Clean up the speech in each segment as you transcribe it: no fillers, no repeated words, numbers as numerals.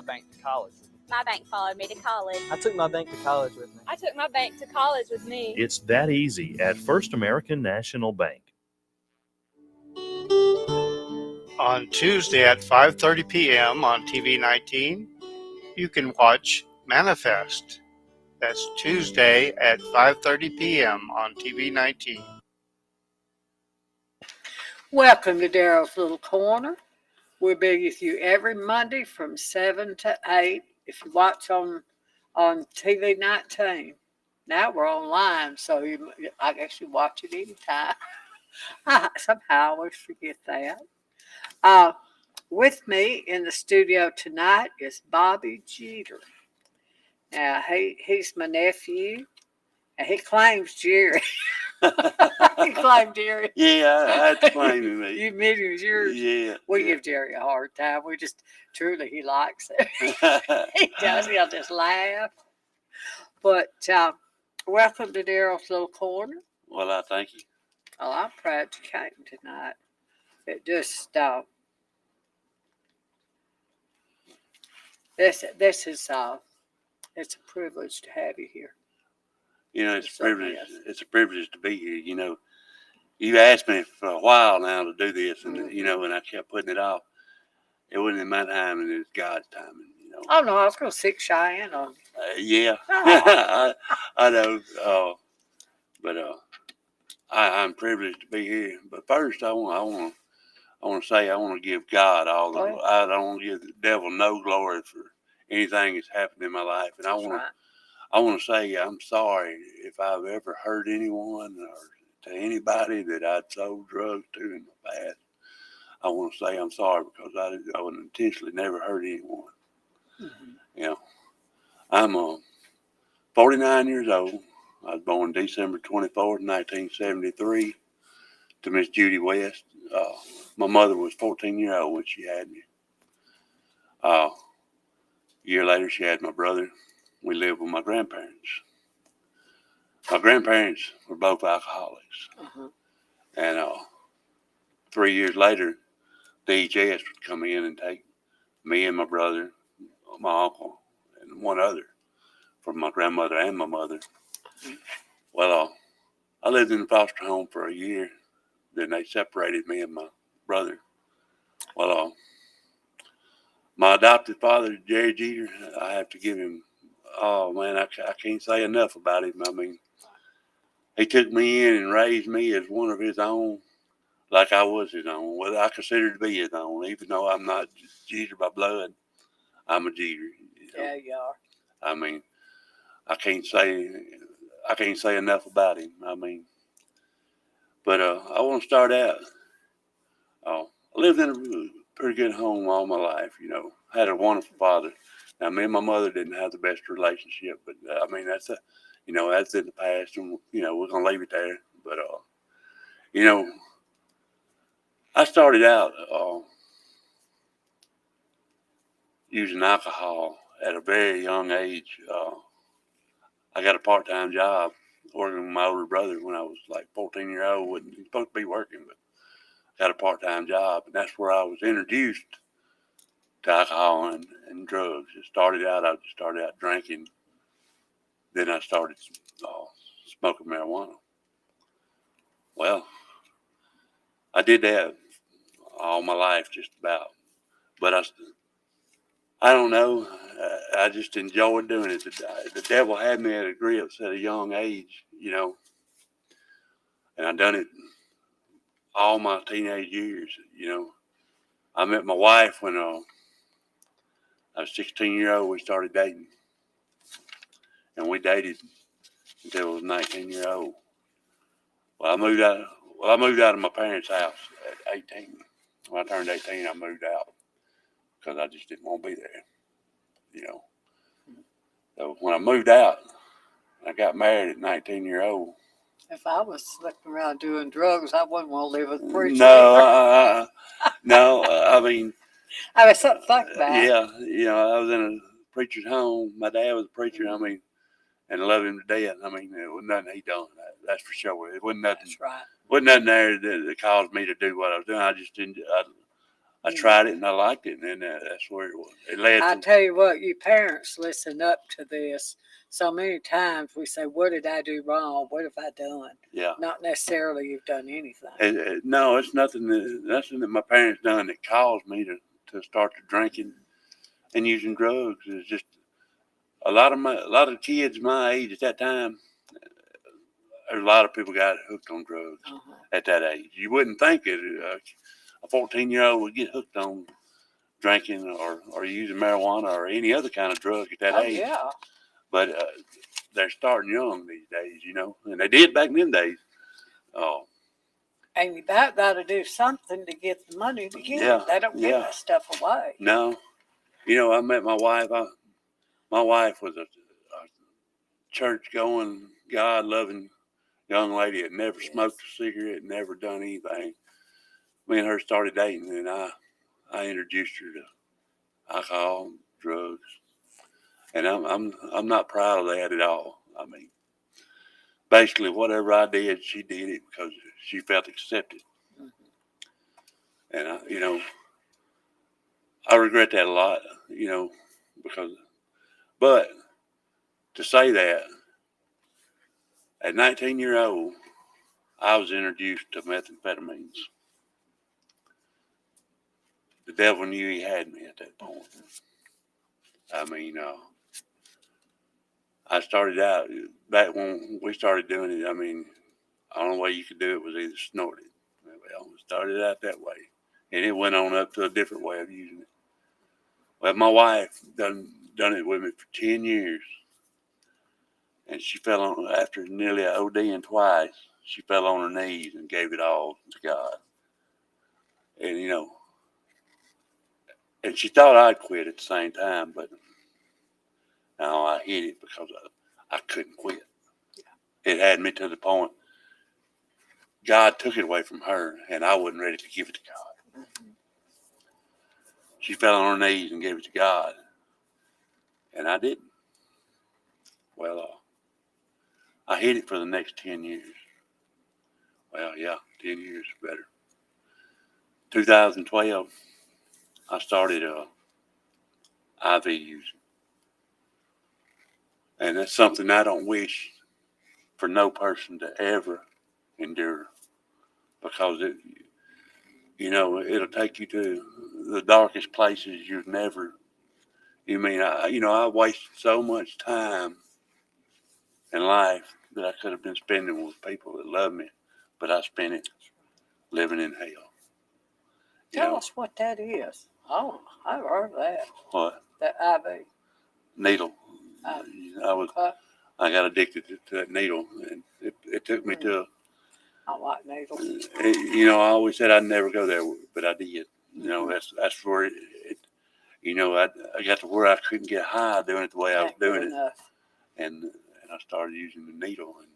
bank to college. My bank followed me to college. I took my bank to college with me. I took my bank to college with me. It's that easy at First American National Bank. On Tuesday at 5:30 p.m. on TV 19, you can watch Manifest. That's Tuesday at 5:30 p.m. on TV 19. Welcome to Daryl's Little Corner. We'll be with you every Monday from 7 to 8 if you watch on TV 19. Now we're online, so I guess you watch it anytime. Somehow I always forget that. With me in the studio tonight is Bobby Jeter. Now, he's my nephew, and he claims Jerry. He claimed Jerry. Yeah, I had to claim him. You admit he was yours? Yeah. We give Jerry a hard time. We just, truly, he likes it. He does. He'll just laugh. But welcome to Daryl's Little Corner. Well, I thank you. Well, I'm proud you came tonight. It just, this is, it's a privilege to have you here. You know, it's a So, privilege. yes. It's a privilege to be here. You know, you've asked me for a while now to do this, and you know, and I kept putting it off. It wasn't in my time, and it's God's timing. You know. Oh no, I was going to stick Cheyenne on. Yeah, Oh. I know. But I'm privileged to be here. But first, I want to say I want to give God all the. Oh. I don't want to give the devil no glory for anything that's happened in my life, and I want to say I'm sorry if I've ever hurt anyone or to anybody that I'd sold drugs to in the past. I want to say I'm sorry because I would intentionally never hurt anyone. Mm-hmm. You know, I'm 49 years old. I was born December 24th, 1973 to Miss Judy West. My mother was 14 years old when she had me. A year later, she had my brother. We lived with my grandparents. My grandparents were both alcoholics. Uh-huh. And 3 years later, DHS would come in and take me and my brother, my uncle, and one other from my grandmother and my mother. Well, I lived in the foster home for a year. Then they separated me and my brother. Well, my adopted father, Jerry Jeter, I have to give him, oh man, I can't say enough about him. I mean, he took me in and raised me as one of his own, like I was his own, what I consider to be his own, even though I'm not Jeter by blood. I'm a Jeter. You know? Yeah, you are. I mean, I can't say enough about him. I mean, but I want to start out. I lived in a pretty good home all my life. You know, I had a wonderful father. Now, me and my mother didn't have the best relationship, but I mean that's in the past, and you know we're gonna leave it there. But you know, I started out using alcohol at a very young age. I got a part-time job working with my older brother when I was like 14 years old. Wasn't supposed to be working, but got a part-time job, and that's where I was introduced to alcohol and drugs. I just started out drinking. Then I started smoking marijuana. Well, I did that all my life, just about. But I don't know. I just enjoyed doing it. The devil had me at a grips at a young age, you know, and I done it all my teenage years. You know, I met my wife when I was 16 years old. We started dating, and we dated until I was 19 years old. Well, I moved out of my parents' house at 18. When I turned 18, I moved out because I just didn't want to be there. You know. So when I moved out, I got married at 19 years old. If I was slipping around doing drugs, I wouldn't want to live with a preacher. No, no. I mean, I mean, something to think about. yeah. You know, I was in a preacher's home. My dad was a preacher. I mean, and I love him to death. I mean, there wasn't nothing he done. That's for sure. It wasn't nothing. That's right. Wasn't nothing there that caused me to do what I was doing. I just didn't. I tried it and I liked it, and then that's where it led I to. tell you what, you parents listen up to this. So many times we say, "What did I do wrong? What have I done?" Yeah. Not necessarily you've done anything. No, it's nothing that my parents done that caused me to start to drinking and using drugs. It's just a lot of kids my age at that time. A lot of people got hooked on drugs at that age. You wouldn't think it. A 14-year-old would get hooked on drinking or using marijuana or any other kind of drug at that age. Yeah. But they're starting young these days, and they did back in them days. Oh. And you about got to do something to get the money to get it. They don't give that stuff away. No. I met my wife. My wife was a church-going, God-loving young lady that never smoked a cigarette, never done anything. Me and her started dating, and I introduced her to alcohol, drugs, and I'm not proud of that at all. I mean, basically, whatever I did, she did it because she felt accepted, and I regret that a lot, because. But to say that, at 19 years old, I was introduced to methamphetamines. The devil knew he had me at that point. I mean, I started out back when we started doing it. I mean, the only way you could do it was either snort it. Well, we started out that way, and it went on up to a different way of using it. Well, my wife done it with me for 10 years, and she fell on after nearly ODing twice. She fell on her knees and gave it all to God, and and she thought I'd quit at the same time, but no, I hit it because I couldn't quit. It had me to the point. God took it away from her, and I wasn't ready to give it to God. She fell on her knees and gave it to God, and I didn't. Well, I hid it for the next 10 years. Well, yeah, 10 years better. 2012, I started IV using, and that's something I don't wish for no person to ever endure, because it'll take you to the darkest places you've never. I wasted so much time in life that I could have been spending with people that love me, but I spent it living in hell. Tell us what that is. Oh, I've heard of that. What? That IV. Needle. I got addicted to that needle, and it took me to. I like needles. I always said I'd never go there, but I did. That's where it I got to where I couldn't get high doing it the way I was doing it, and I started using the needle. And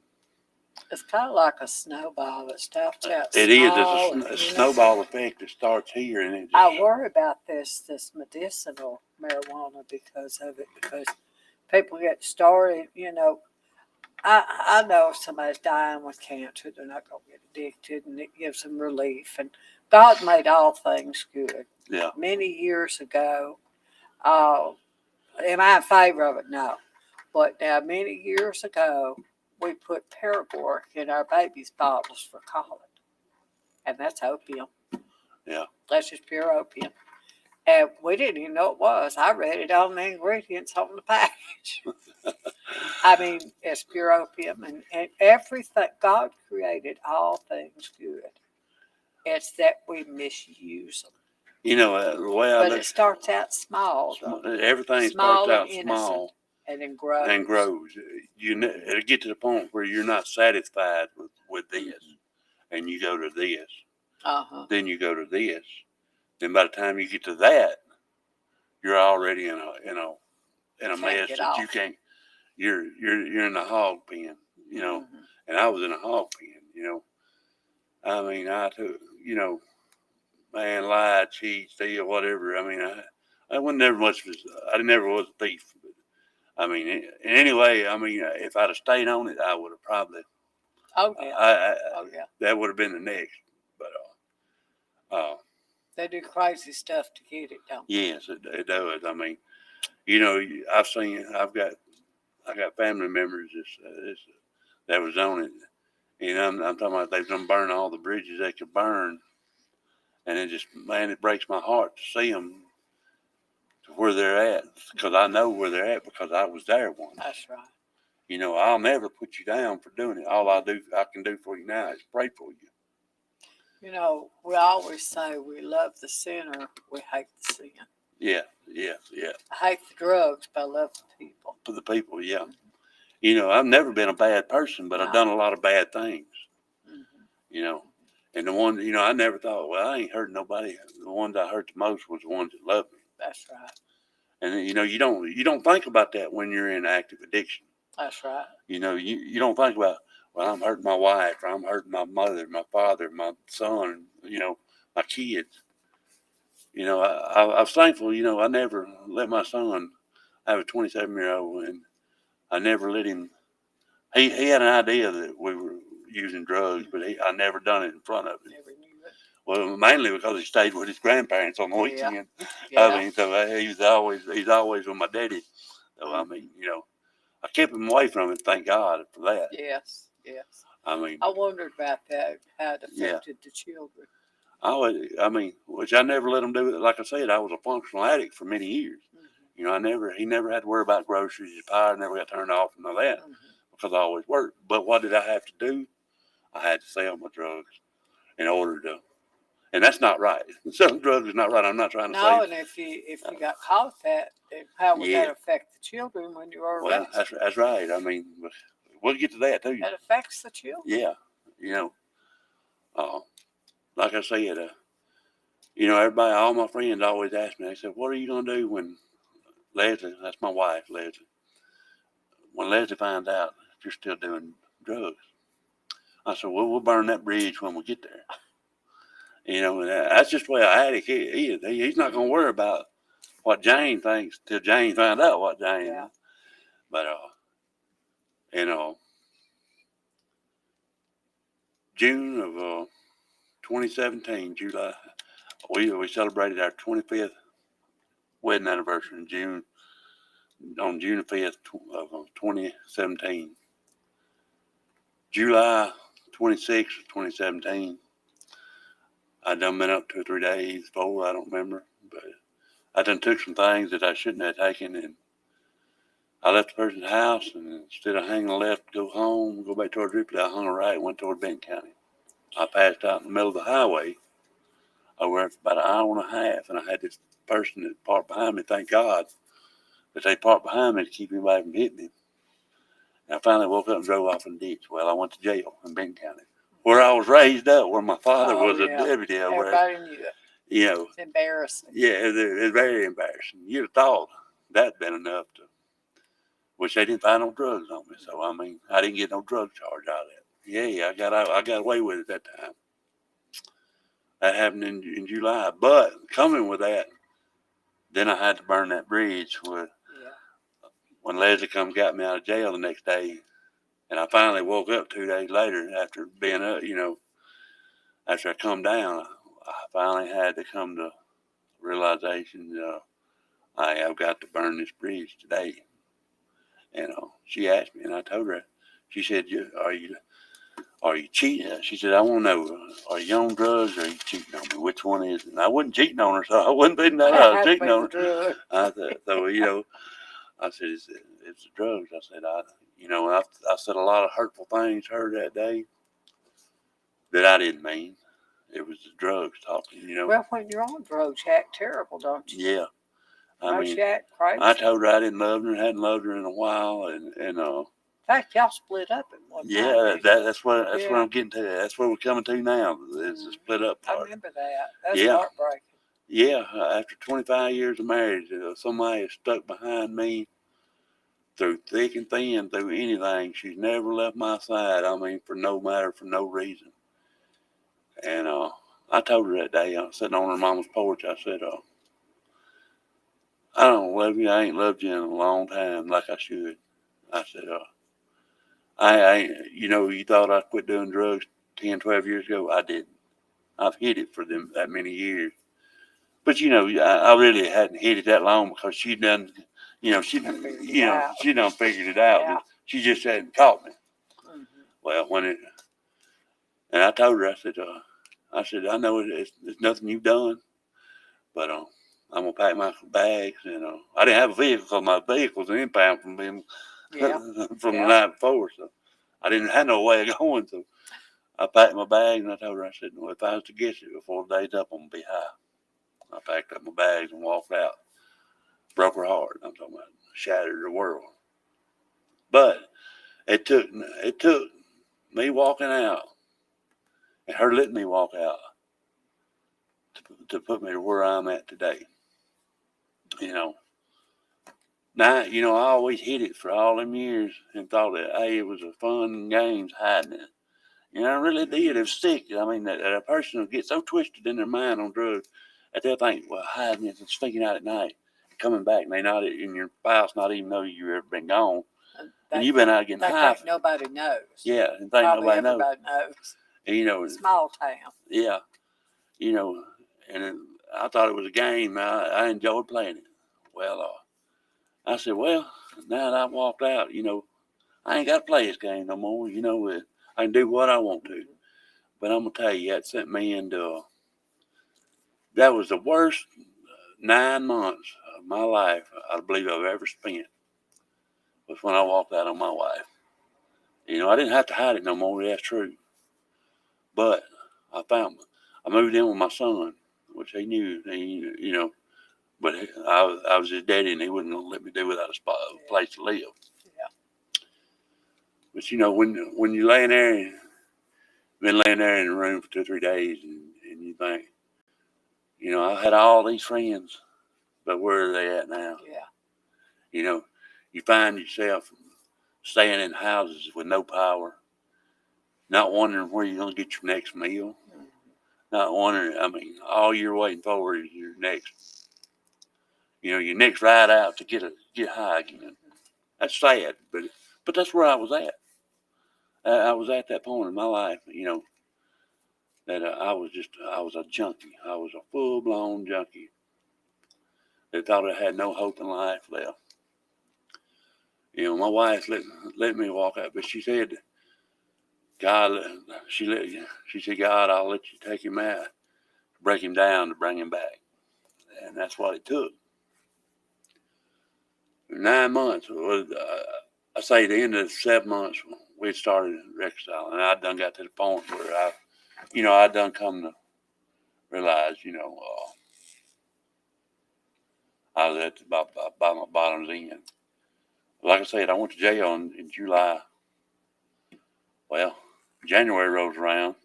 it's kind of like a snowball that starts out. It is. It's a snowball effect that starts here, and I worry about this medicinal marijuana because of it. Because people get started, I know if somebody's dying with cancer, they're not going to get addicted, and it gives them relief. And God made all things good. Yeah. Many years ago, am I in favor of it? No. But now, many years ago, we put paregoric in our babies' bottles for colic. And that's opium. Yeah. That's just pure opium. And we didn't even know it was. I read it on the ingredients on the package. I mean, it's pure opium, and everything. God created all things good. It's that we misuse them. The way I look, it starts out small. Everything starts out small. And then grows. And grows. It'll get to the point where you're not satisfied with this, and you go to this. Then you go to this. Then by the time you get to that, you're already in a mess that you can't. You're in a hog pen, and I was in a hog pen, I mean, I took, man, lie, cheat, steal, whatever. I mean, I wasn't never much. I never was a thief. But, I mean, in any way, I mean, if I'd have stayed on it, I would have probably. Oh yeah. That would have been the next. But They do crazy stuff to get it, don't they? Yes, it does. I mean, I got family members that was on it, and I'm talking about they've done burned all the bridges they could burn, and it breaks my heart to see them to where they're at, because I know where they're at because I was there once. That's right. I'll never put you down for doing it. All I can do for you now is pray for you. We always say we love the sinner, we hate the sin. Yeah. I hate the drugs, but I love the people. For the people, yeah. I've never been a bad person, but I've done a lot of bad things. Mm-hmm. And the ones, I never thought, well, I ain't hurt nobody. The ones I hurt the most was the ones that loved me. That's right. And you don't think about that when you're in active addiction. That's right. You don't think about, well, I'm hurting my wife, or I'm hurting my mother, my father, my son, my kids. I was thankful, I never let my son, I have a 27-year-old, and I never let him, he had an idea that we were using drugs, but I never done it in front of him. Never knew it. Well, mainly because he stayed with his grandparents on the weekend. Yeah. I mean, so he's always with my daddy. So, I mean, I kept him away from it, thank God for that. Yes. I mean, I wondered about that, how it affected the children. which I never let him do it. Like I said, I was a functional addict for many years. Mm-hmm. He never had to worry about groceries. His power never got turned off and all that Mm-hmm. because I always worked. But what did I have to do? I had to sell my drugs in order to, and that's not right. Selling drugs is not right. I'm not trying to say. No, and if you got caught then how would that affect the children when you were Well, arrested? that's right. I mean, we'll get to that too. That affects the children. Yeah, like I said, everybody, all my friends always ask me. They said, "What are you gonna do when Leslie, that's my wife, Leslie, when Leslie finds out that you're still doing drugs?" I said, "Well, we'll burn that bridge when we get there." And that's just the way an addict is. He's not gonna worry about what Jane thinks till Jane finds out what Jane. Yeah. But June of 2017, July, we celebrated our 25th wedding anniversary on June the 5th of 2017. July 26th, 2017. I done been up 2 or 3 days, 4, I don't remember, but I done took some things that I shouldn't have taken, and I left the person's house, and instead of hanging left, go home, go back toward Ripley, I hung a right, went toward Benton County. I passed out in the middle of the highway over there for about an hour and a half, and I had this person that parked behind me, thank God that they parked behind me to keep anybody from hitting me. And I finally woke up and drove off in the ditch. Well, I went to jail in Benton County, where I was raised up, where my father was a deputy over there. Everybody knew it. It's embarrassing. Yeah, it's very embarrassing. You'd have thought that'd been enough to, which they didn't find no drugs on me. So, I mean, I didn't get no drug charge out of it. Yeah, I got away with it that time. That happened in July. But coming with that, then I had to burn that bridge when Leslie come got me out of jail the next day. And I finally woke up 2 days later after being up, after I come down, I finally had to come to realization, I've got to burn this bridge today. And she asked me, and I told her, she said, are you cheating? She said, I want to know, are you on drugs or are you cheating on me? Which one is it? And I wasn't cheating on her, so I wasn't thinking that I was cheating on her. I said, it's the drugs. I said, I said a lot of hurtful things to her that day that I didn't mean. It was the drugs talking, Well, when you're on drugs, you act terrible, don't you? Yeah. I mean, you act crazy. I told her I didn't love her and hadn't loved her in a while, and in fact, y'all split up at one time. Yeah, that's what I'm getting to. That's where we're coming to now. Is the split up part. I remember that. That's heartbreaking. Yeah, after 25 years of marriage, somebody has stuck behind me through thick and thin, through anything. She's never left my side. I mean, for no reason. And I told her that day, I was sitting on her mama's porch. I said, I don't love you. I ain't loved you in a long time like I should. I said, you thought I quit doing drugs 10, 12 years ago. I didn't. I've hid it for that many years. But I really hadn't hit it that long because she done, she done figured it out. Yeah. But she just hadn't caught me. Mhm. Well, and I told her, I said, I know it's nothing you've done, but I'm gonna pack my bags, and I didn't have a vehicle because my vehicle was an impound from being Yeah. from Yeah. the night before, so I didn't have no way of going. So I packed my bags, and I told her, I said, well, if I was to get you before the day's up, I'm gonna be high. I packed up my bags and walked out. Broke her heart. I'm talking about shattered the world. But it took me walking out and her letting me walk out to put me to where I'm at today. Now, I always hid it for all them years and thought that, hey, it was a fun and games hiding it. I really did. It was sick. I mean, that a person will get so twisted in their mind on drugs that they'll think, well, hiding it and sneaking out at night, coming back, and they not, and your spouse not even know you've ever been gone. And you've been out getting high. Nobody knows. Yeah, and think Probably nobody knows. everybody knows. And, Small town. yeah, and I thought it was a game. I enjoyed playing it. Well, I said, well, now that I've walked out, I ain't got to play this game no more. I can do what I want to. But I'm going to tell you, that sent me into, that was the worst 9 months of my life I believe I've ever spent, was when I walked out on my wife. I didn't have to hide it no more, that's true. But I moved in with my son, which he knew, but I was his daddy and he wasn't going to let me do without a place to live. Yeah. But when you're laying there, been laying there in the room for 2 or 3 days, and you think, I had all these friends, but where are they at now? Yeah. You find yourself staying in houses with no power, not wondering where you're going to get your next meal, not wondering, all you're waiting for is your next ride out to get high again. That's sad, but that's where I was at. I was at that point in my life, that I was a junkie. I was a full-blown junkie that thought I had no hope in life left. My wife let me walk out, but she said, God, she said, God, I'll let you take him out, break him down to bring him back. And that's what it took. 9 months, I say the end of 7 months, we started reconciling. And I done got to the point where I done come to realize, I was at about my bottom's end. Like I said, I went to jail in July. Well, January rolls around.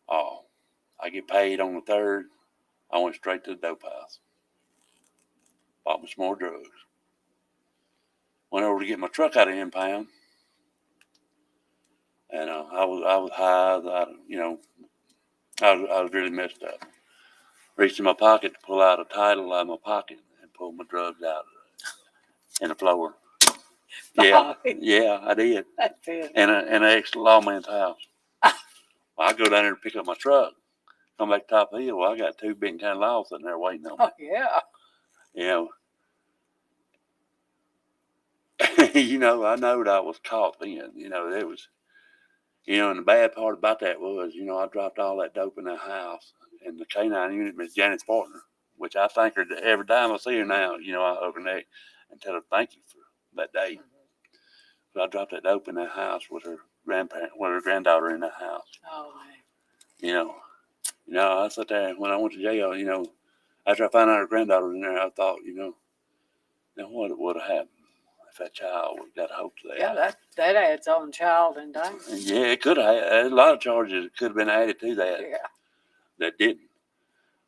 I get paid on the 3rd. I went straight to the dope house. Bought me some more drugs. Went over to get my truck out of impound. And I was high. I was really messed up. Reached in my pocket to pull out a title out of my pocket and pull my drugs out in the floor. Yeah, I did. That's it. In an ex-lawman's house. I go down there to pick up my truck. Come back to top of the hill. Well, I got 2 big kind of laws sitting there waiting on me. Oh, yeah. I know that I was caught then. It was, and the bad part about that was, I dropped all that dope in that house, and the K9 unit was Janet's partner, which I thank her every time I see her now. I hug her neck and tell her thank you for that day. But I dropped that dope in that house with her granddaughter in that house. Oh, man. I sat there when I went to jail. After I found out her granddaughter was in there, I thought, now what would have happened if that child would have got a hold of that? Yeah, that adds on child endangerment. Yeah, it could have. A lot of charges could have been added to that. Yeah. That didn't.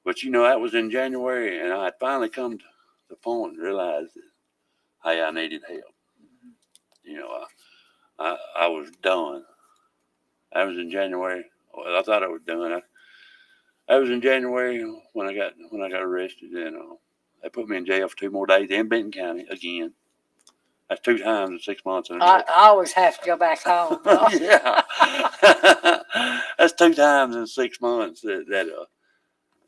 But that was in January, and I had finally come to the point and realized that, hey, I needed help. I was done. That was in January. Well, I thought I was done. I was in January when I got arrested, and they put me in jail for 2 more days in Benton County again. That's 2 times in 6 months. I always have to go back home. Yeah. That's 2 times in 6 months that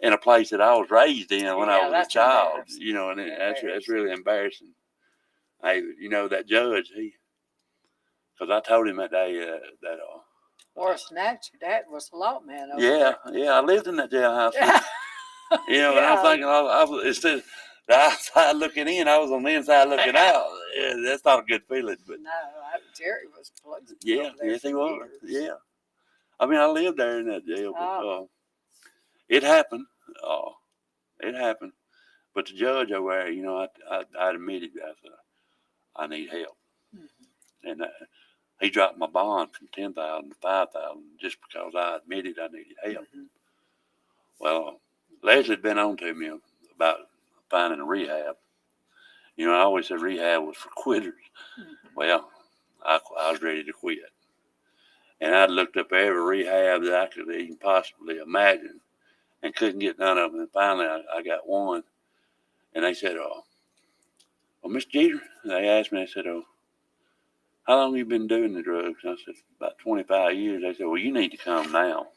in a place that I was raised in when I Yeah, was a that's child, embarrassing. you know, and that's Embarrassing. really embarrassing. That judge, because I told him that day that Worse than that, your dad was a law man over yeah, I lived in that jailhouse. there. And I'm thinking, I was, instead of the outside looking in, I was on the inside looking out. Yeah, that's not a good feeling, but No, Jerry was police yeah, over there yes, for he was. years. Yeah, I mean, I lived there in that jail, but Oh. it happened. Uh, it happened. But the judge over there, I admitted that I need help, and he dropped my bond from 10,000 to 5,000 just because I admitted I needed help. Mhm. Well, Leslie'd been on to me about finding a rehab. I always said rehab was for quitters. Well, I was ready to quit. And I looked up every rehab that I could even possibly imagine and couldn't get none of them. And finally, I got one. And they said, well, Mr. Jeter, they asked me, they said, how long have you been doing the drugs? And I said, about 25 years. They said, well, you need to come now.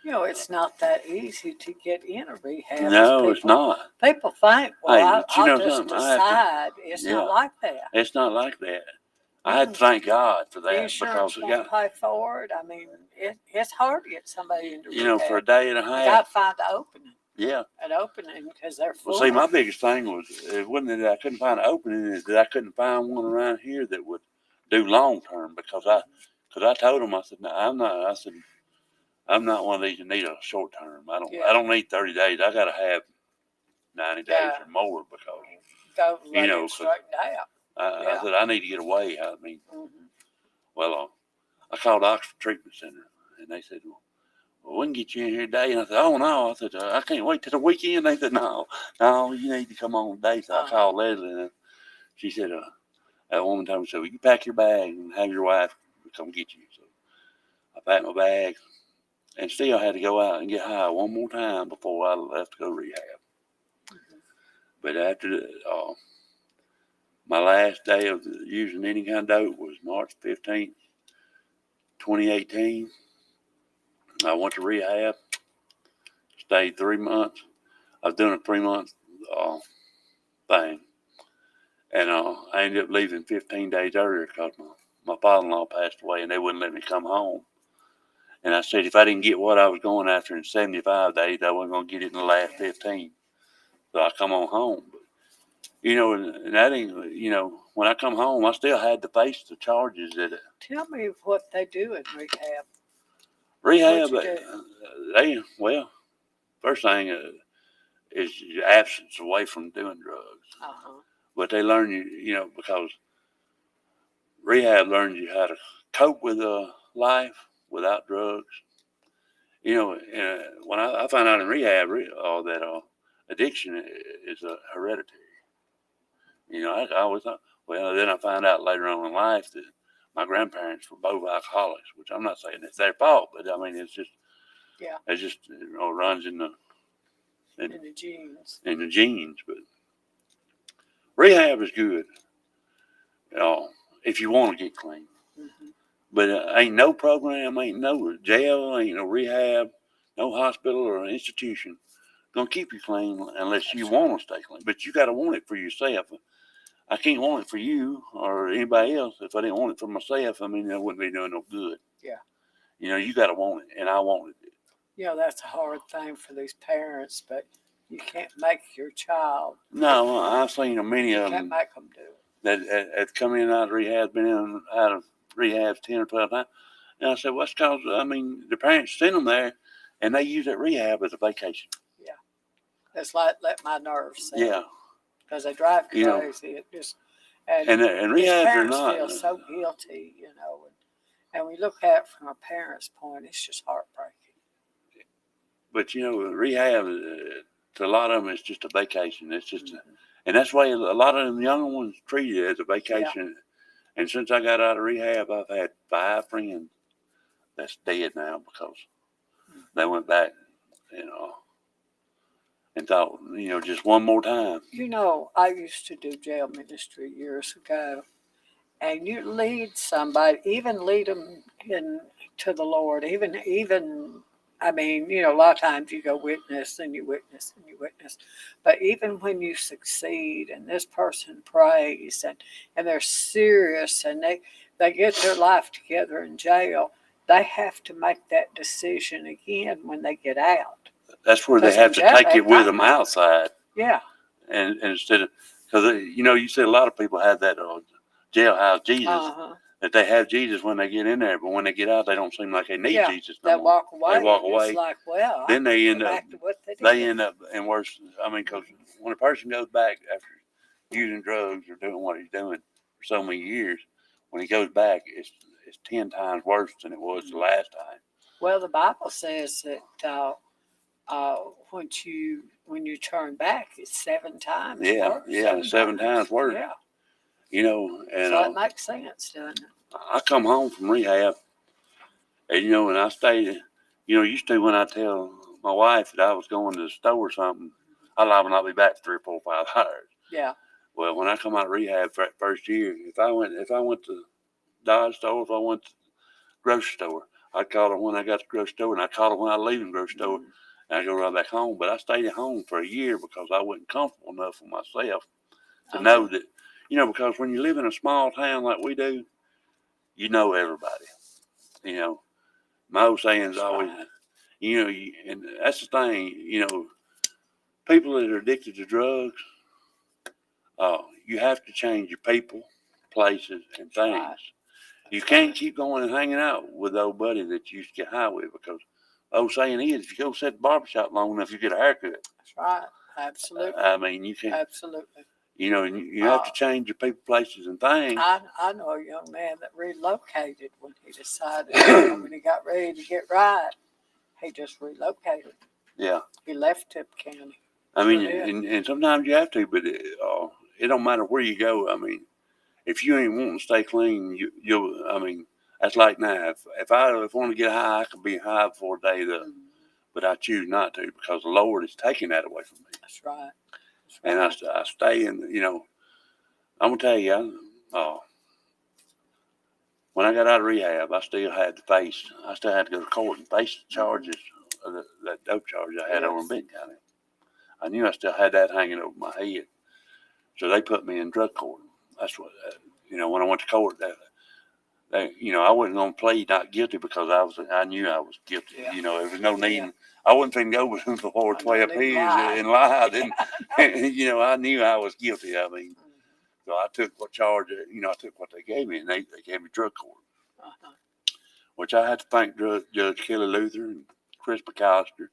It's not that easy to get in a rehab. No, it's not. People think, well, Hey, I'll just decide. It's yeah. not like that. It's not like that. I had to thank God for that Insurance because won't pay for it. I mean, it's hard to get somebody into rehab. for a day and a half. You got to find an opening. Yeah. An opening because they're full. Well, see, my biggest thing was it wasn't that I couldn't find an opening; it's that I couldn't find one around here that would do long term. Because I told them, I said, no, I'm not. I said, I'm not one of these that need a short term. I don't need 30 days. I got to have 90 days or more because go straightened out. I said I need to get away. I mean, well, I called Oxford Treatment Center, and they said, well, we can get you in here today. And I said, oh, no. I said, I can't wait till the weekend. They said, no, you need to come on today. So I called Leslie, and she said, that woman told me, so you pack your bag and have your wife come get you. So I packed my bag, and still had to go out and get high one more time before I left to go to rehab. But after my last day of using any kind of dope was March 15th, 2018. I went to rehab, stayed 3 months. I was doing a 3 month thing. And I ended up leaving 15 days earlier because my father-in-law passed away and they wouldn't let me come home. And I said if I didn't get what I was going after in 75 days, I wasn't going to get it in the last 15. So I come on home. But, and that ain't, when I come home, I still had to face the charges that. Tell me what they do in rehab. Rehab, first thing is your absence away from doing drugs. But they learn you, because rehab learns you how to cope with life without drugs. When I found out in rehab that addiction is hereditary. I always thought, then I found out later on in life that my grandparents were both alcoholics, which I'm not saying it's their fault, but I mean, it's just, it just runs in the genes. In the genes, but rehab is good, if you want to get clean. But ain't no program, ain't no jail, ain't no rehab, no hospital or institution gonna keep you clean unless you want to stay clean. But you got to want it for yourself. I can't want it for you or anybody else. If I didn't want it for myself, I mean, I wouldn't be doing no good. Yeah. You got to want it, and I wanted it. That's a hard thing for these parents, but you can't make your child. No, I've seen many of them. You can't make them do it. That have come in out of rehab, been in out of rehab 10 or 12 times. And I said, well, that's because, the parents send them there, and they use that rehab as a vacation. Yeah. It's like let my nerves settle. Yeah. Because they drive crazy. It just and rehab parents are not feel so guilty, and we look at it from a parent's point, it's just heartbreaking. But rehab to a lot of them it's just a vacation. It's just, and that's why a lot of them younger ones treat it as a vacation. Yeah. And since I got out of rehab, I've had 5 friends that's dead now because they went back, and thought, just one more time. I used to do jail ministry years ago, and you lead somebody, even lead them to the Lord, even I mean, a lot of times you go witness and you witness and you witness. But even when you succeed and this person prays and they're serious and they get their life together in jail, they have to make that decision again when they get out. That's where they 'Cause have in to jail, take they it with might them not. outside, Yeah. and instead of, because you said a lot of people have that jailhouse Jesus, Uh-huh. that they have Jesus when they get in there, but when they get out, they don't seem like they need Yeah. Jesus They no more. walk away. They walk and away. It's like, well, Then I they can end go up back to what they did. they end up in worse. I mean, because when a person goes back after using drugs or doing what he's doing for so many years, when he goes back, it's 10 times worse than it was the last time. Well, the Bible says that when you turn back, it's 7 times worse. Yeah, 7 times worse. Yeah. And So it makes sense, doesn't it? I come home from rehab, and and I stayed. Used to when I tell my wife that I was going to the store or something, I'd liable not be back for 3 or 4 or 5 hours. Yeah. Well, when I come out of rehab for that first year, if I went to Dodge store, if I went to the grocery store, I'd call her when I got to the grocery store, and I call her when I leave the grocery store, and I go right back home. But I stayed at home for a year because I wasn't comfortable enough with myself to know that, because when you live in a small town like we do, you know everybody. My old saying is always, and that's the thing, people that are addicted to drugs, you have to change your people, places, and things. Right. You can't keep going and hanging out with the old buddy that you used to get high with, because the old saying is, if you go sit at the barbershop long enough, you get a haircut. That's right. Absolutely. I mean, you can't. Absolutely. You have to change your people, places, and things. I know a young man that relocated when he decided, when he got ready to get right, he just relocated. Yeah. He left Tip County. I mean, and sometimes you have to, but it don't matter where you go. I mean, if you ain't wanting to stay clean, you'll. I mean, that's like now. If I want to get high, I could be high for a day, but I choose not to, because the Lord is taking that away from me. That's right. And I stay in. I'm gonna tell you, when I got out of rehab, I still had to go to court and face the charges of that dope charge I had over in Benton County. I knew I still had that hanging over my head, so they put me in drug court. That's what, when I went to court, I wasn't going to plead not guilty, because I knew I was guilty. Yeah. There was no need. Yeah. I wasn't finna go with them for 12 years and lie. Then, I knew I was guilty. I mean, so I took what charge, I took what they gave me, and they gave me drug court, which I had to thank Judge Kelly Luther and Chris McAllister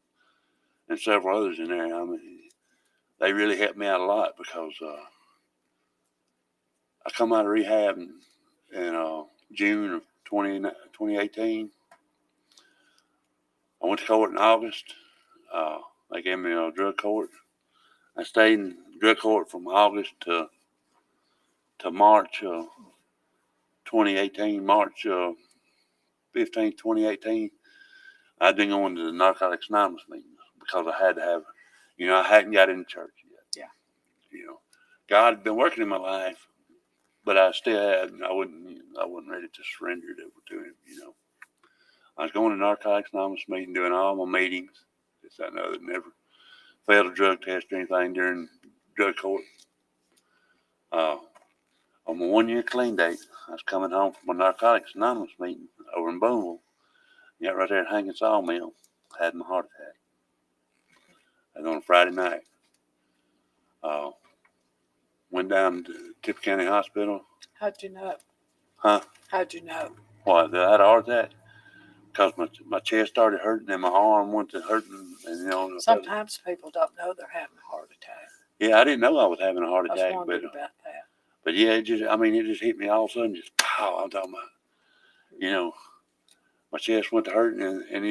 and several others in there. I mean, they really helped me out a lot, because I come out of rehab in June of 2018. I went to court in August. They gave me a drug court. I stayed in drug court from August to March 2018, March 15th, 2018. I'd been going to the Narcotics Anonymous meetings, because I had to have, I hadn't got into church yet. Yeah. God had been working in my life, but I still I wasn't ready to surrender it over to him. I was going to Narcotics Anonymous meeting, doing all my meetings. This, that, and the other. Never failed a drug test or anything during drug court. On my 1-year clean date, I was coming home from a Narcotics Anonymous meeting over in Boonville. Got right there at Hankins Sawmill. Had my heart attack. It was on a Friday night. Went down to Tippah County Hospital. How'd you know? Huh? How'd you know? What, that I had a heart attack? Because my chest started hurting and my arm went to hurting. And, sometimes people don't know they're having a heart attack. Yeah, I didn't know I was having a heart attack. I was wondering about that. But yeah, it just hit me all of a sudden, just pow. I'm talking about, my chest went to hurting, and and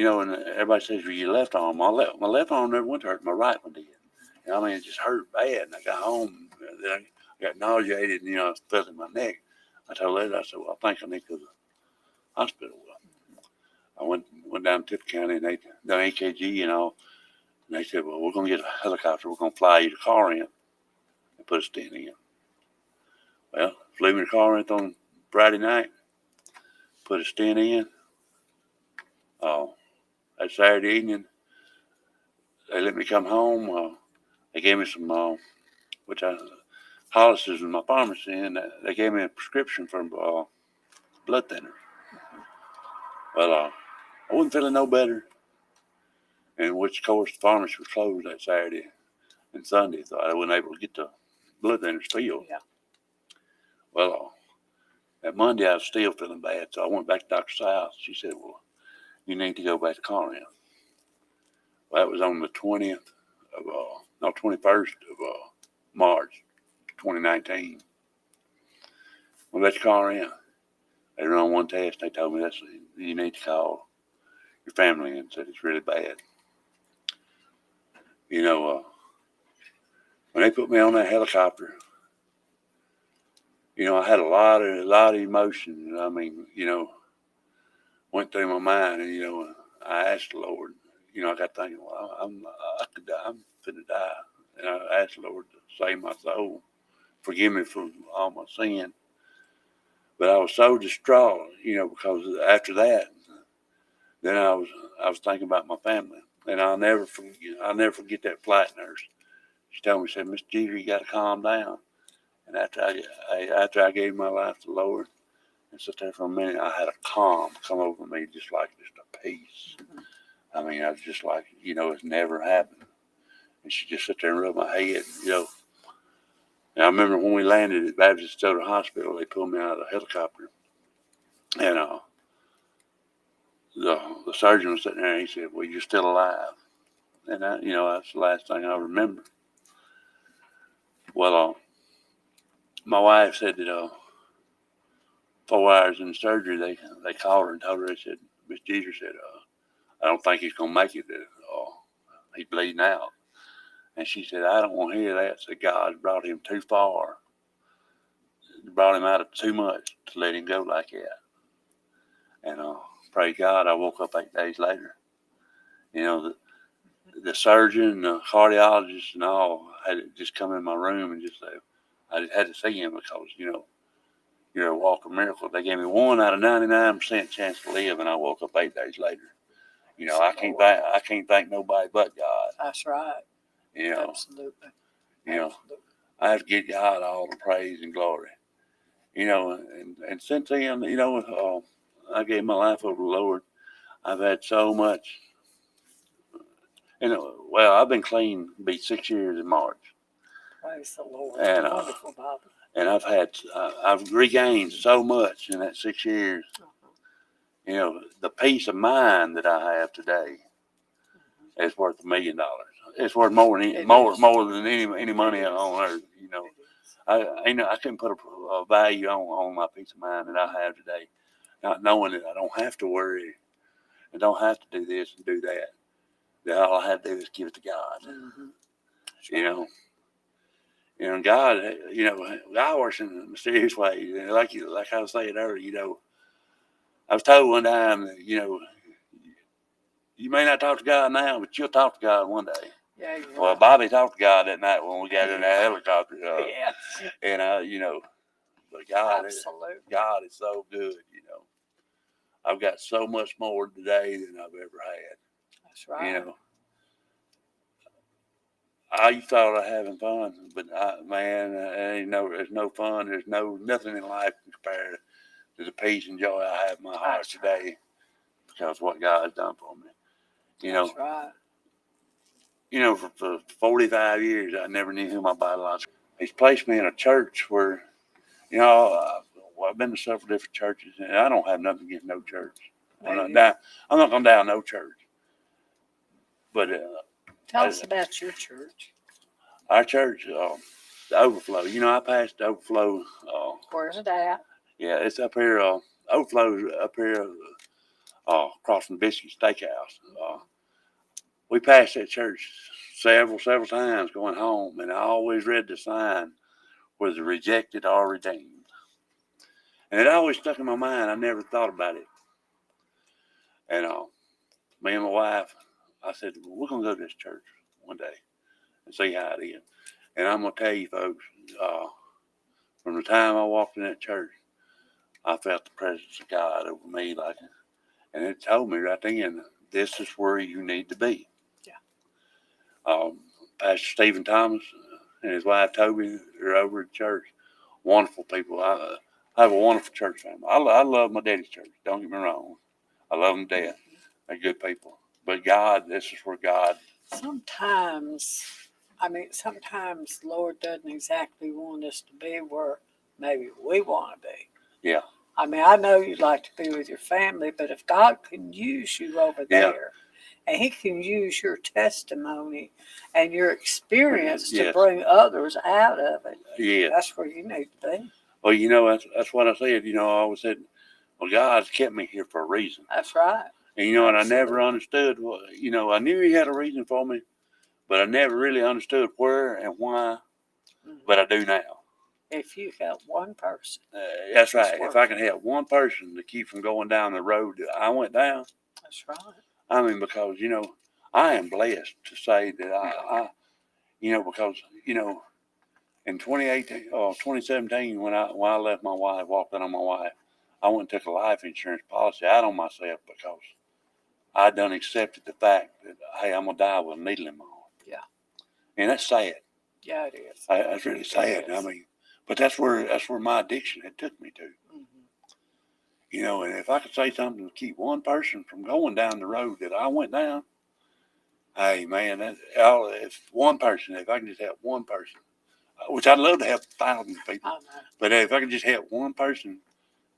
everybody says, well, your left arm. My left arm never went to hurt. My right one did. It just hurt bad. And I got home, and then I got nauseated, and I felt in my neck. I told Lady, I said, well, I think I need to go to the hospital. I went down to Tippah County, and they done EKG and all. And they said, well, we're going to get a helicopter. We're going to fly you to Corinth and put a stent in. Well, flew me to Corinth on Friday night, put a stent in. that Saturday evening, they let me come home. They gave me some, Hollis's in my pharmacy, and they gave me a prescription for blood thinner. Well, I wasn't feeling no better, and which, of course, the pharmacy was closed that Saturday and Sunday, so I wasn't able to get the blood thinners filled. Yeah. Well, that Monday I was still feeling bad, so I went back to Dr. South. She said, well, you need to go back to Corinth. Well, that was on the 21st of March, 2019. Went back to Corinth. They run one test. They told me you need to call your family and said it's really bad. You know, when they put me on that helicopter, you know, I had a lot of emotion. I mean, you know, went through my mind, and you know, I asked the Lord. You know, I got thinking, well, I could die. I'm finna die, and I asked the Lord to save my soul, forgive me for all my sin. But I was so distraught, you know, because after that, then I was thinking about my family, and I'll never forget that flight nurse. She told me, she said, Mr. Jeter, you got to calm down. And after I gave my life to the Lord and sat there for a minute, I had a calm come over me, just a peace. I mean, I was just like, you know, it's never happened. And she just sat there and rubbed my head, you know. And I remember when we landed at Baptist Children's Hospital, they pulled me out of the helicopter. And the surgeon was sitting there, and he said, well, you're still alive. And, you know, that's the last thing I remember. Well, my wife said that 4 hours in the surgery, they called her and told her, they said, Miss Jeter said, I don't think he's going to make it. He's bleeding out. And she said, I don't want to hear that. Said God brought him too far. Brought him out of too much to let him go like that. And praise God, I woke up 8 days later. You know, the surgeon, the cardiologist, and all had just come in my room and just say, I just had to see him because, you know, you're a walking miracle. They gave me 1 out of 99% chance to live, and I woke up 8 days later. You know, I can't thank nobody but God. That's right. You know, Absolutely. you know, I have to give God all the praise and glory. You know, and since then, you know, I gave my life over to the Lord. I've had so much. You know, well, I've been clean, be 6 years in March. Praise the Lord. And, Wonderful, Bobby. And I've regained so much in that 6 years. You know, the peace of mind that I have today is worth $1 million. It's worth more than any money on earth. You know, I couldn't put a value on my peace of mind that I have today, not knowing that I don't have to worry, and don't have to do this and do that. That all I have to do is give it to God. Mm-hmm. You know. You know, God, you know, God works in a mysterious way. You know, like I was saying earlier, you know, I was told one time, you know, you may not talk to God now, but you'll talk to God one day. Yeah, well, right. Bobby talked to God that night when we got in that helicopter. Yeah. And, you know, but God is so good, you know. I've got so much more today than I've ever had. That's right. You know. I thought of having fun, but man, there's no fun. There's nothing in life can compare to the peace and joy I have in my heart today because of what God has done for me. You know, that's right. You know, for 45 years, I never knew who my biological. He's placed me in a church where, you know, I've been to several different churches, and I don't have nothing against no church. I'm not going down no church. But tell us about your church. Our church, the Overflow. You know, I passed the Overflow. Where's it at? Yeah, it's up here. Overflow's up here across from Biscuit Steakhouse. We passed that church several times going home, and I always read the sign where the rejected are redeemed. And it always stuck in my mind. I never thought about it. And me and my wife, I said, well, we're going to go to this church one day and see how it is. And I'm going to tell you, folks, from the time I walked in that church, I felt the presence of God over me, and it told me right then this is where you need to be. Yeah. Pastor Stephen Thomas and his wife Toby are over at church. Wonderful people. I have a wonderful church family. I love my daddy's church. Don't get me wrong. I love them to death. They're good people. But God, this is where God. Sometimes the Lord doesn't exactly want us to be where maybe we want to be. Yeah. I mean, I know you'd like to be with your family, but if God can use you over there, and He can use your testimony and your experience to bring others out of it, that's where you need to be. Well, that's what I said. I always said, well, God's kept me here for a reason. That's right. And, and I never understood, I knew He had a reason for me, but I never really understood where and why, but I do now. If you help one person. That's right. If I can help one person to keep from going down the road that I went down. That's right. I mean, because, I am blessed to say that I because, in 2018 or 2017, when I left my wife, walked in on my wife, I went and took a life insurance policy out on myself because I done accepted the fact that, hey, I'm going to die with a needle in my arm. Yeah. And that's sad. Yeah, it is. That's really sad. I mean, but that's where my addiction had took me to. And if I could say something to keep one person from going down the road that I went down, hey, man, if I can just help one person, which I'd love to help thousands of people, but if I can just help one person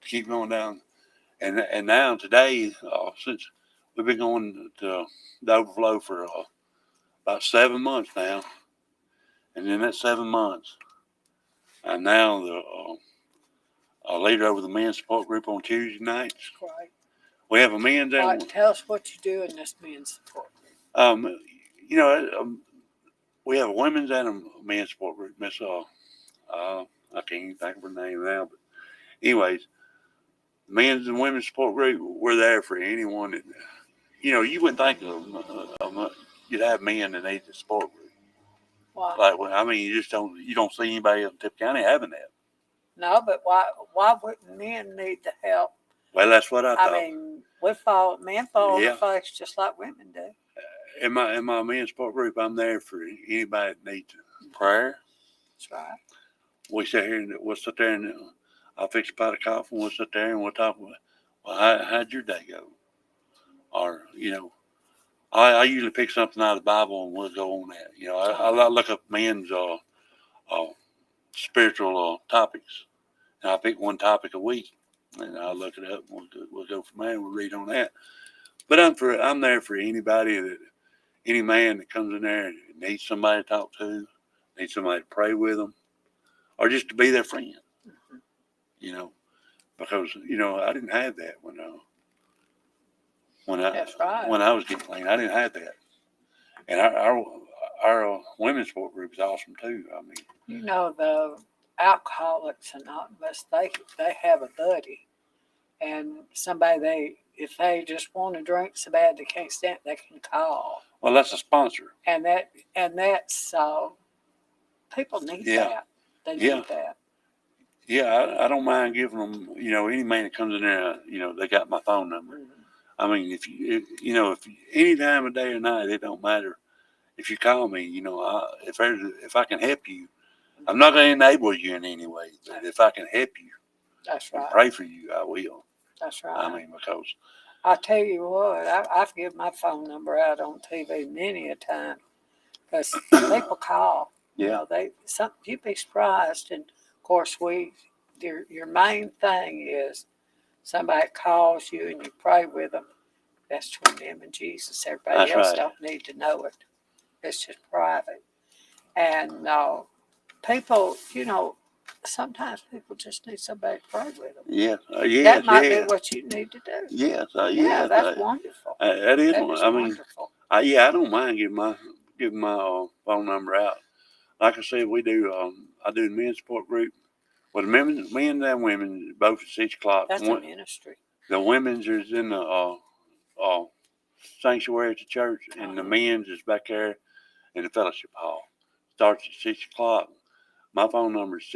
to keep going down, and now today, since we've been going to the overflow for about 7 months now, and in that 7 months, I'm now the leader over the men's support group on Tuesday nights. Right. We have a men's. Right. Tell us what you do in this men's support group. We have a women's and a men's support group. Miss, I can't even think of her name now, but anyways, men's and women's support group. We're there for anyone that, you wouldn't think of you'd have men that need the support group. Why? Like, you don't see anybody in Tip County having that. No, but why wouldn't men need the help? Well, that's what I thought. I mean, men fall on the face just like women do. In my men's support group, I'm there for anybody that needs prayer. That's right. We'll sit there and I'll fix a pot of coffee and we'll sit there and we'll talk about, well, how'd your day go? Or, I usually pick something out of the Bible and we'll go on that. I look up men's spiritual topics, and I pick one topic a week, and I'll look it up. And we'll go from there and we'll read on that. But I'm there for any man that comes in there and needs somebody to talk to, needs somebody to pray with them, or just to be their friend. Because I didn't have that when I was getting clean. I didn't have that, and our women's sport group is awesome too. I mean, the Alcoholics Anonymous, they have a buddy, and somebody if they just want to drink so bad they can't stand, they can call. Well, that's a sponsor, and that's people need that. They need that. Yeah, I don't mind giving them. Any man that comes in there, they got my phone number. Mm-hmm. I mean, if any time of day or night, it don't matter. If you call me, if I can help you, I'm not going to enable you in any way. But if I can help you, that's right. Pray for you, I will. That's right. I mean, because I tell you what, I've given my phone number out on TV many a time because people call. Yeah. You'd be surprised, and of course your main thing is somebody calls you and you pray with them. That's between them and Jesus. Everybody else don't need to know it. It's just private. And people, sometimes people just need somebody to pray with them. Yeah. That might be what you need to do. Yes. That's wonderful. That is wonderful. I don't mind giving my phone number out. Like I said, we do. I do the men's support group. Well, the men and women both at 6 o'clock. That's a ministry. The women's is in the sanctuary at the church, and the men's is back there in the fellowship hall. Starts at 6 o'clock. My phone number is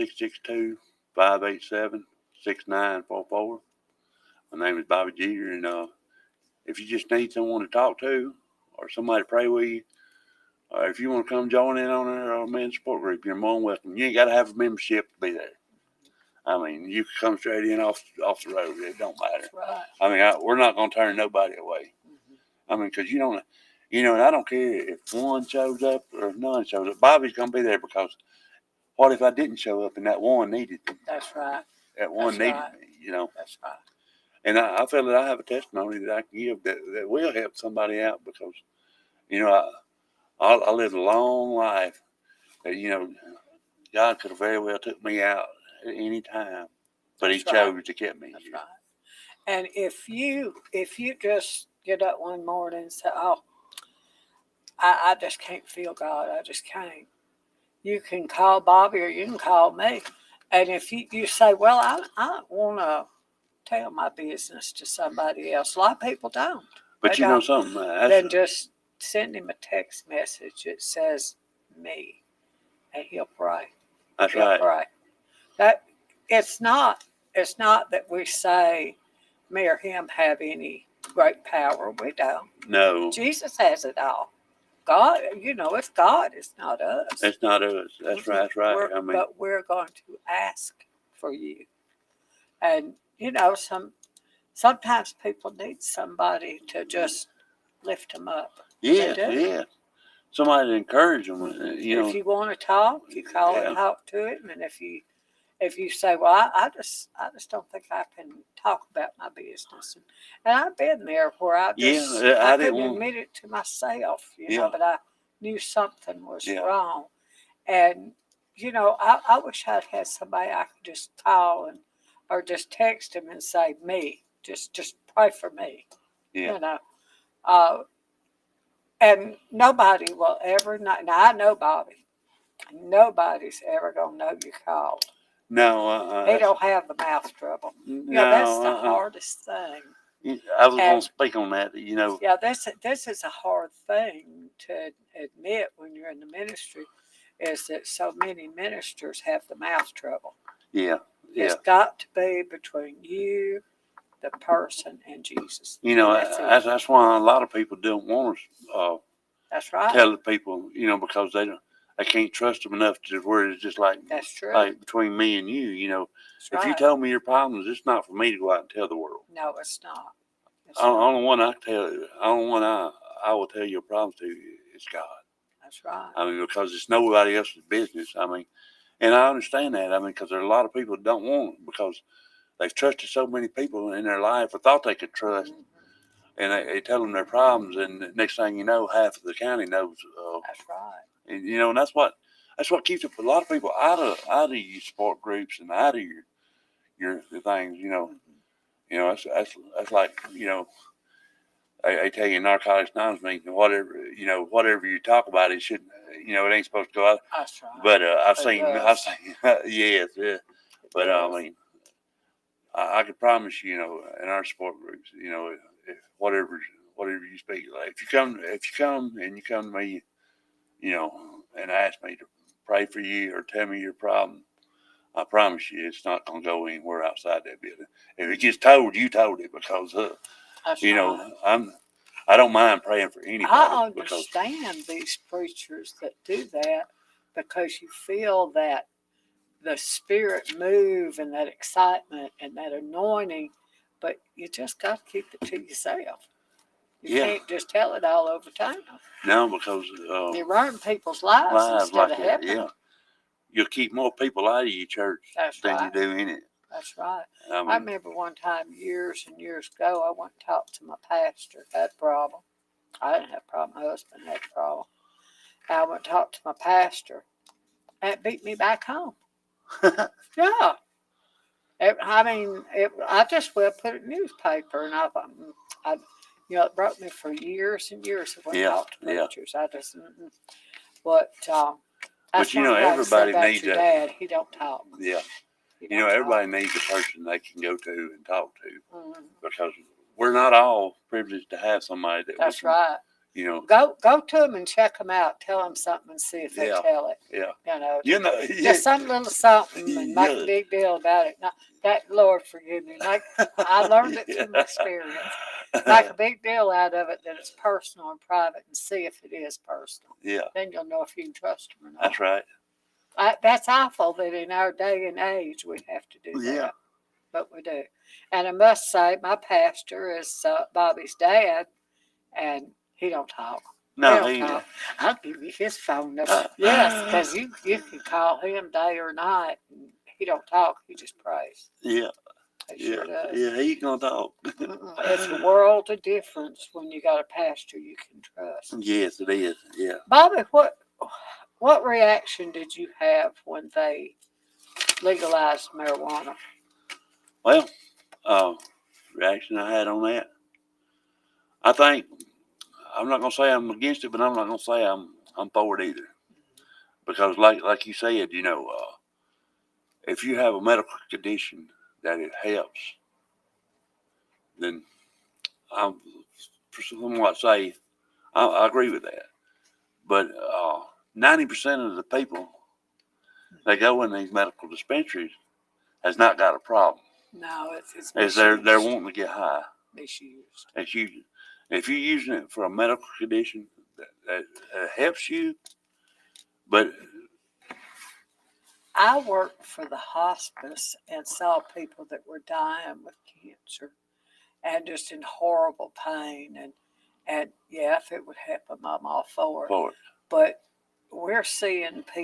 662-587-6944. My name is Bobby Jeter, and if you just need someone to talk to or somebody to pray with you, or if you want to come join in on our men's support group, you're more than welcome. You ain't got to have a membership to be there. I mean, you can come straight in off the road. It don't matter. That's right. I mean, we're not going to turn nobody away. I mean, because and I don't care if one shows up or if none shows up. Bobby's going to be there because what if I didn't show up and that one needed me? That's right. That one needed me, That's right. And I feel that I have a testimony that I can give that will help somebody out because, I lived a long life that, God could have very well took me out at any time, but He chose to keep me. That's right. And if you just get up one morning and say, "Oh, I just can't feel God. I just can't," you can call Bobby or you can call me. And if you say, "Well, I want to tell my business to somebody else," a lot of people don't. But they don't. Something? Then just send him a text message that says "me," and he'll pray. That's He'll right. pray. That it's not that we say me or him have any great power. We don't. No. Jesus has it all. God, it's God. It's not us. It's not us. That's right. That's right. But we're going to ask for you. And, sometimes people need somebody to just lift them up. Yeah. Somebody to encourage them. If you want to talk, you call and talk to him. And if you say, "Well, I just don't think I can talk about my business," and I've been there where I couldn't admit it to myself, but I knew something was wrong, and I wish I'd had somebody I could just call or just text him and say, "Me, just pray for me," and nobody will ever know. Now I know Bobby. Nobody's ever gonna know you called. No, He don't have the mouth trouble. No, That's the hardest thing. I was going to speak on that. Yeah, this is a hard thing to admit when you're in the ministry, is that so many ministers have the mouth trouble. Yeah. It's got to be between you, the person, and Jesus. That's why a lot of people don't want to. That's right. Tell the people, because they can't trust them enough to where it's just like, that's true. Like between me and you, if you tell me your problems, it's not for me to go out and tell the world. No, it's not. Only one I will tell your problems to is God. That's right. I mean, because it's nobody else's business. I mean, and I understand that. I mean, because there are a lot of people that don't want it because they've trusted so many people in their life or thought they could trust. Mm-hmm. And they tell them their problems, and the next thing you know, half of the county knows. That's right. And and that's what keeps a lot of people out of your support groups and out of your things. That's like they tell you in Narcotics Anonymous meeting whatever you talk about, it shouldn't. It ain't supposed to go out. That's right. But I've seen yes, yeah. But I mean, I could promise you, in our support groups, if whatever you speak, like if you come and you come to me, and ask me to pray for you or tell me your problem, I promise you it's not going to go anywhere outside that building. If it gets told, you told it because right. I don't mind praying for anybody. I understand these preachers that do that because you feel that the Spirit move and that excitement and that anointing, but you just got to keep it to yourself. You can't just tell it all over town. No, because you ruin people's lives instead of helping. Yeah, you'll keep more people out of your church than you do in it. That's right. I remember one time years and years ago, I went and talked to my pastor. Had a problem. I didn't have a problem. My husband had a problem. I went and talked to my pastor, and it beat me back home. Yeah. I just put it in the newspaper, and I it broke me for years and years of when I talked to preachers. I just, but everybody needs your dad. He don't talk. Yeah. Everybody needs a person they can go to and talk to because we're not all privileged to have somebody that that's right. You know. Go to them and check them out. Tell them something and see if they Yeah. tell it. Yeah. You know, You know. just some little something and make Yeah. a big deal about it. Not that, Lord forgive me. I learned it through experience. Make a big deal out of it that it's personal and private, and see if it is personal. Yeah. Then you'll know if you can trust them or not. That's right. That's awful that in our day and age we have to do Yeah. that, but we do. And I must say, my pastor is Bobby's dad, and he don't talk. No, He don't talk. I'll give you his phone number. Yes, because you can call him day or night, and he don't talk. He just prays. Yeah. He Yeah. sure does. Yeah. He's gonna talk. It's a world of difference when you got a pastor you can trust. Yes, it is. Yeah. Bobby, what reaction did you have when they legalized marijuana? Well, reaction I had on that. I think I'm not gonna say I'm against it, but I'm not gonna say I'm for it either. Because like you said, you know, if you have a medical condition that it helps, then I'm somewhat say I agree with that. But 90% of the people that go in these medical dispensaries has not got a problem. No, it's Is they're wanting to get high. misused. It's using. If you're using it for a medical condition that helps you, but I worked for the hospice and saw people that were dying with cancer and just in horrible pain. And yeah, if it would help them, I'm all for it. for it. But we're seeing people